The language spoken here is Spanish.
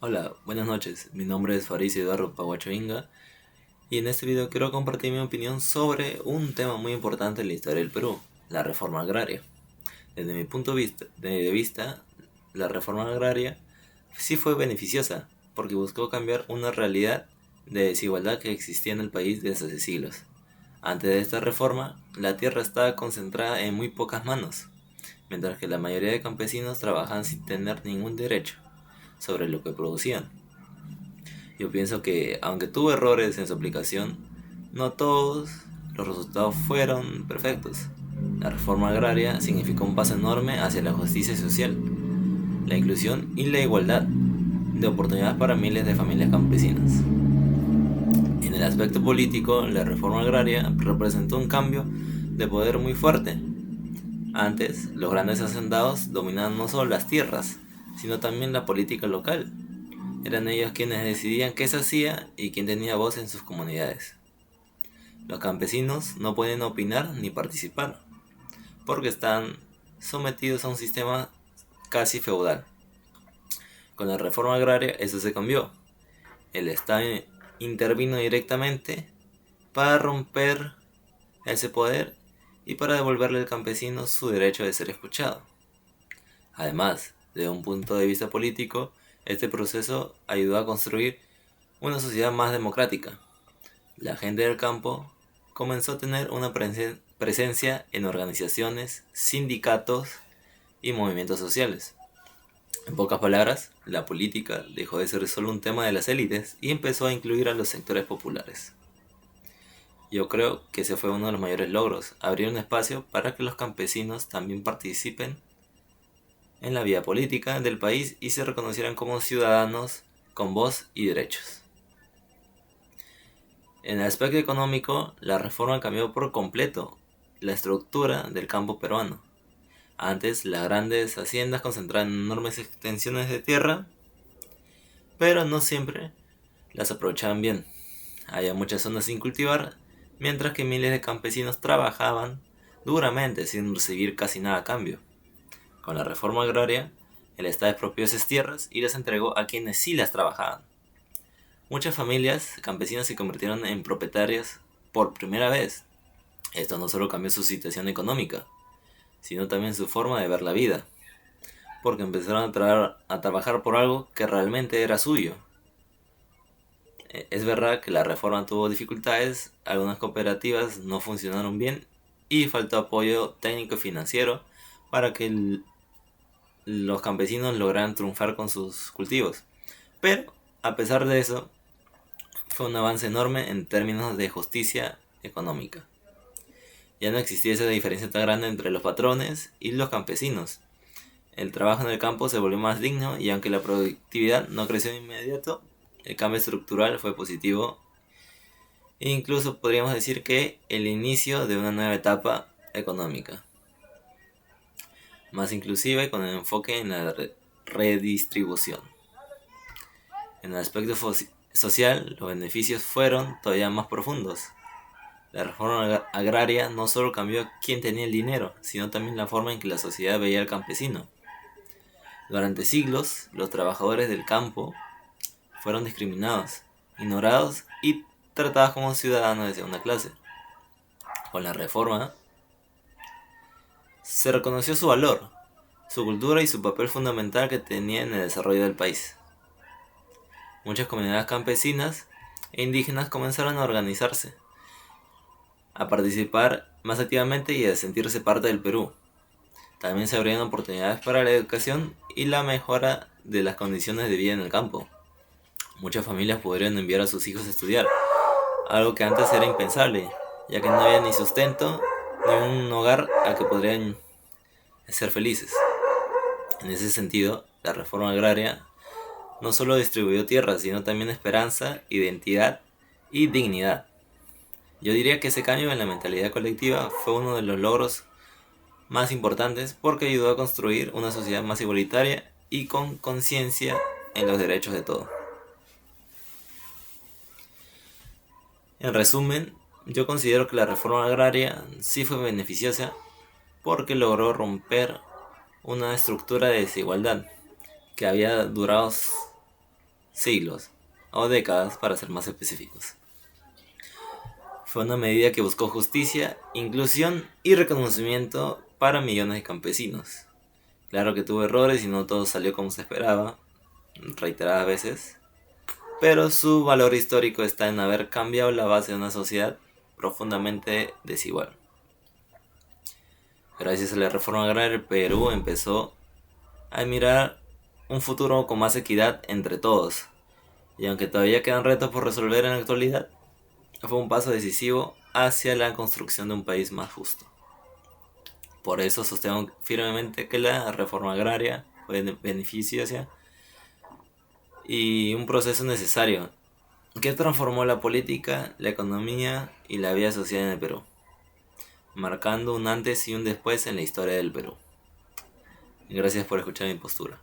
Hola, buenas noches. Mi nombre es Faris Eduardo Paguachoinga y en este video quiero compartir mi opinión sobre un tema muy importante en la historia del Perú, la reforma agraria. Desde mi punto de vista, la reforma agraria sí fue beneficiosa porque buscó cambiar una realidad de desigualdad que existía en el país desde hace siglos. Antes de esta reforma, la tierra estaba concentrada en muy pocas manos, mientras que la mayoría de campesinos trabajaban sin tener ningún derecho sobre lo que producían. Yo pienso que, aunque tuvo errores en su aplicación, no todos los resultados fueron perfectos. La reforma agraria significó un paso enorme hacia la justicia social, la inclusión y la igualdad de oportunidades para miles de familias campesinas. En el aspecto político, la reforma agraria representó un cambio de poder muy fuerte. Antes, los grandes hacendados dominaban no solo las tierras, sino también la política local. Eran ellos quienes decidían qué se hacía y quién tenía voz en sus comunidades. Los campesinos no pueden opinar ni participar, porque están sometidos a un sistema casi feudal. Con la reforma agraria eso se cambió. El Estado intervino directamente para romper ese poder y para devolverle al campesino su derecho de ser escuchado. Además, desde un punto de vista político, este proceso ayudó a construir una sociedad más democrática. La gente del campo comenzó a tener una presencia en organizaciones, sindicatos y movimientos sociales. En pocas palabras, la política dejó de ser solo un tema de las élites y empezó a incluir a los sectores populares. Yo creo que ese fue uno de los mayores logros, abrir un espacio para que los campesinos también participen en la vida política del país y se reconocieran como ciudadanos con voz y derechos. En el aspecto económico, la reforma cambió por completo la estructura del campo peruano. Antes, las grandes haciendas concentraban enormes extensiones de tierra, pero no siempre las aprovechaban bien. Había muchas zonas sin cultivar, mientras que miles de campesinos trabajaban duramente sin recibir casi nada a cambio. Con la reforma agraria, el Estado expropió esas tierras y las entregó a quienes sí las trabajaban. Muchas familias campesinas se convirtieron en propietarias por primera vez. Esto no solo cambió su situación económica, sino también su forma de ver la vida, porque empezaron a trabajar por algo que realmente era suyo. Es verdad que la reforma tuvo dificultades, algunas cooperativas no funcionaron bien y faltó apoyo técnico y financiero para que los campesinos lograran triunfar con sus cultivos. Pero, a pesar de eso, fue un avance enorme en términos de justicia económica. Ya no existía esa diferencia tan grande entre los patrones y los campesinos. El trabajo en el campo se volvió más digno y aunque la productividad no creció de inmediato, el cambio estructural fue positivo e incluso podríamos decir que el inicio de una nueva etapa económica, más inclusiva y con el enfoque en la redistribución. En el aspecto social, los beneficios fueron todavía más profundos. La reforma agraria no solo cambió quién tenía el dinero, sino también la forma en que la sociedad veía al campesino. Durante siglos, los trabajadores del campo fueron discriminados, ignorados y tratados como ciudadanos de segunda clase. Con la reforma, se reconoció su valor, su cultura y su papel fundamental que tenía en el desarrollo del país. Muchas comunidades campesinas e indígenas comenzaron a organizarse, a participar más activamente y a sentirse parte del Perú. También se abrieron oportunidades para la educación y la mejora de las condiciones de vida en el campo. Muchas familias pudieron enviar a sus hijos a estudiar, algo que antes era impensable, ya que no había ni sustento ni un hogar al que podrían ser felices. En ese sentido, la reforma agraria no solo distribuyó tierras, sino también esperanza, identidad y dignidad. Yo diría que ese cambio en la mentalidad colectiva fue uno de los logros más importantes porque ayudó a construir una sociedad más igualitaria y con conciencia en los derechos de todos. En resumen, yo considero que la reforma agraria sí fue beneficiosa porque logró romper una estructura de desigualdad que había durado siglos, o décadas para ser más específicos. Fue una medida que buscó justicia, inclusión y reconocimiento para millones de campesinos. Claro que tuvo errores y no todo salió como se esperaba, reiteradas veces, pero su valor histórico está en haber cambiado la base de una sociedad profundamente desigual. Gracias a la reforma agraria, el Perú empezó a mirar un futuro con más equidad entre todos. Y aunque todavía quedan retos por resolver en la actualidad, fue un paso decisivo hacia la construcción de un país más justo. Por eso sostengo firmemente que la reforma agraria fue beneficiosa y un proceso necesario que transformó la política, la economía y la vida social en el Perú, marcando un antes y un después en la historia del Perú. Gracias por escuchar mi postura.